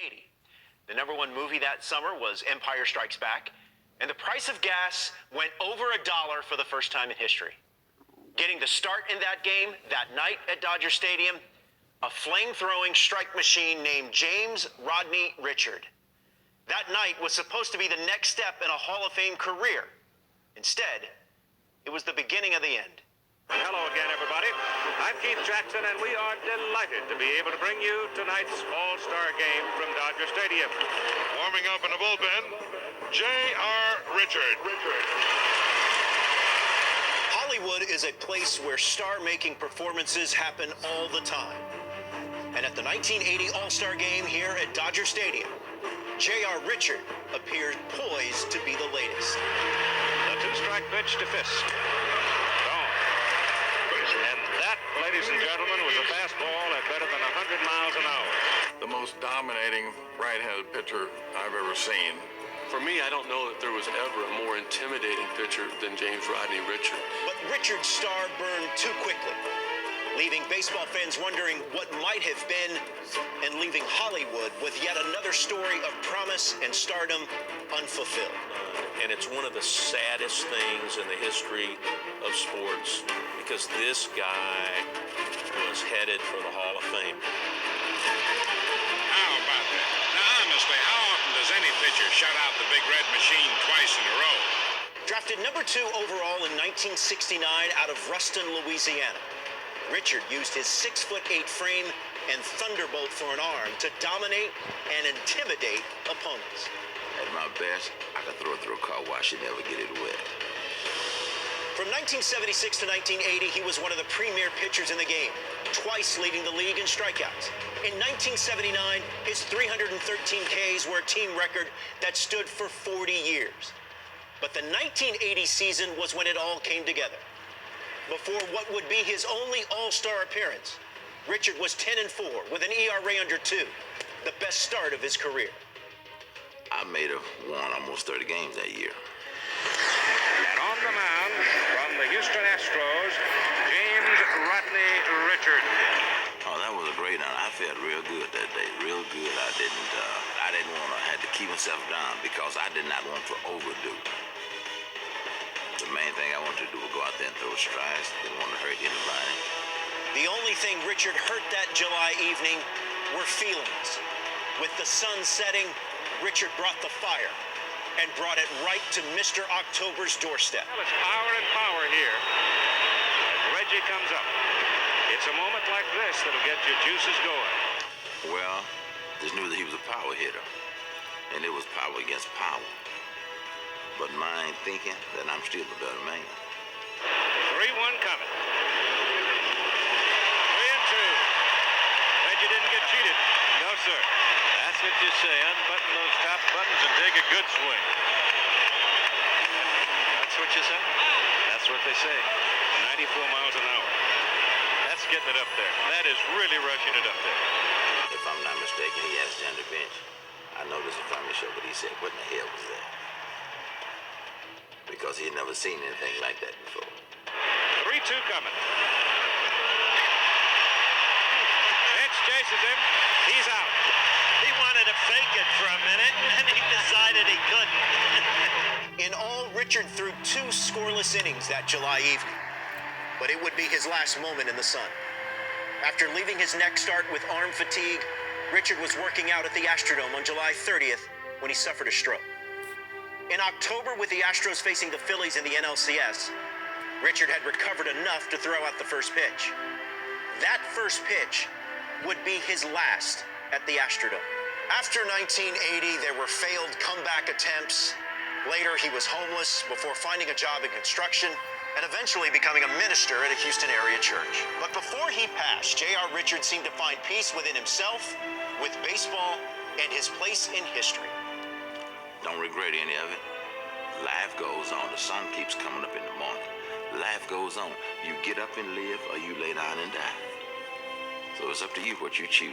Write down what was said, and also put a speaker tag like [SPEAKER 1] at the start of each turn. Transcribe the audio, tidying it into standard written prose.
[SPEAKER 1] 1980. The #1 movie that summer was Empire Strikes Back, and the price of gas went over $1 for the first time in history. Getting the start in that game that night at Dodger Stadium, a flame-throwing strike machine named James Rodney Richard. That night was supposed to be the next step in a Hall of Fame career. Instead, it was the beginning of the end.
[SPEAKER 2] Hello again, everybody. I'm Keith Jackson, and we are delighted to be able to bring you tonight's All-Star game from Dodger Stadium.
[SPEAKER 3] Warming up in the bullpen, J.R. Richard.
[SPEAKER 1] Hollywood is a place where star-making performances happen all the time. And at the 1980 All-Star game here at Dodger Stadium, J.R. Richard appeared poised to be the latest.
[SPEAKER 2] The two-strike pitch to Fisk. And that, ladies and gentlemen, was a fastball at better than 100 miles an hour.
[SPEAKER 3] The most dominating right-handed pitcher I've ever seen.
[SPEAKER 4] For me, I don't know that there was ever a more intimidating pitcher than James Rodney Richard.
[SPEAKER 1] But Richard's star burned too quickly, leaving baseball fans wondering what might have been and leaving Hollywood with yet another story of promise and stardom unfulfilled.
[SPEAKER 5] And it's one of the saddest things in the history of sports because this guy was headed for the Hall of Fame.
[SPEAKER 3] How about that? Now, honestly, how often does any pitcher shut out the big red machine twice in a row?
[SPEAKER 1] Drafted #2 overall in 1969 out of Ruston, Louisiana, Richard used his 6'8" frame and thunderbolt for an arm to dominate and intimidate opponents.
[SPEAKER 6] At my best, I could throw it through a car wash and never get it wet.
[SPEAKER 1] From 1976 to 1980, he was one of the premier pitchers in the game, twice leading the league in strikeouts. In 1979, his 313 Ks were a team record that stood for 40 years. But the 1980 season was when it all came together. Before what would be his only All-Star appearance, Richard was 10-4 with an ERA under 2, the best start of his career.
[SPEAKER 6] I made have won almost 30 games that year.
[SPEAKER 2] And on the mound from the Houston Astros, James Rodney Richard.
[SPEAKER 6] Oh, that was a great night. I felt real good that day, real good. I didn't want to have to keep myself down because I did not want to overdo. The main thing I wanted to do was go out there and throw strides. Didn't want to hurt anybody.
[SPEAKER 1] The only thing Richard hurt that July evening were feelings. With the sun setting, Richard brought the fire and brought it right to Mr. October's doorstep.
[SPEAKER 2] Well, it's power and power here. As Reggie comes up. It's a moment like this that'll get your juices going.
[SPEAKER 6] Well, just knew that he was a power hitter, and it was power against power. But mine thinking that I'm still a better man.
[SPEAKER 2] 3-1 coming. 3-2. Reggie didn't get cheated. No, sir.
[SPEAKER 5] That's what you say. Unbutton those top buttons and take a good swing. That's what you say?
[SPEAKER 2] That's what they say. 94 miles an hour. That's getting it up there. That is really rushing it up there.
[SPEAKER 6] If I'm not mistaken, he asked on the bench. I know this is a family show, but he said, what in the hell was that? Because he had never seen anything like that before.
[SPEAKER 2] 3-2 coming. Pitch chases him. He's out.
[SPEAKER 5] He wanted to fake it for a minute, and he decided he couldn't.
[SPEAKER 1] In all, Richard threw 2 scoreless innings that July evening, but it would be his last moment in the sun. After leaving his next start with arm fatigue, Richard was working out at the Astrodome on July 30th when he suffered a stroke. In October, with the Astros facing the Phillies in the NLCS, Richard had recovered enough to throw out the first pitch. That first pitch would be his last at the Astrodome. After 1980, there were failed comeback attempts. Later, he was homeless before finding a job in construction and eventually becoming a minister at a Houston area church. But before he passed, J.R. Richard seemed to find peace within himself, with baseball, and his place in history.
[SPEAKER 6] Don't regret any of it. Life goes on. The sun keeps coming up in the morning. Life goes on. You get up and live, or you lay down and die. So it's up to you what you choose.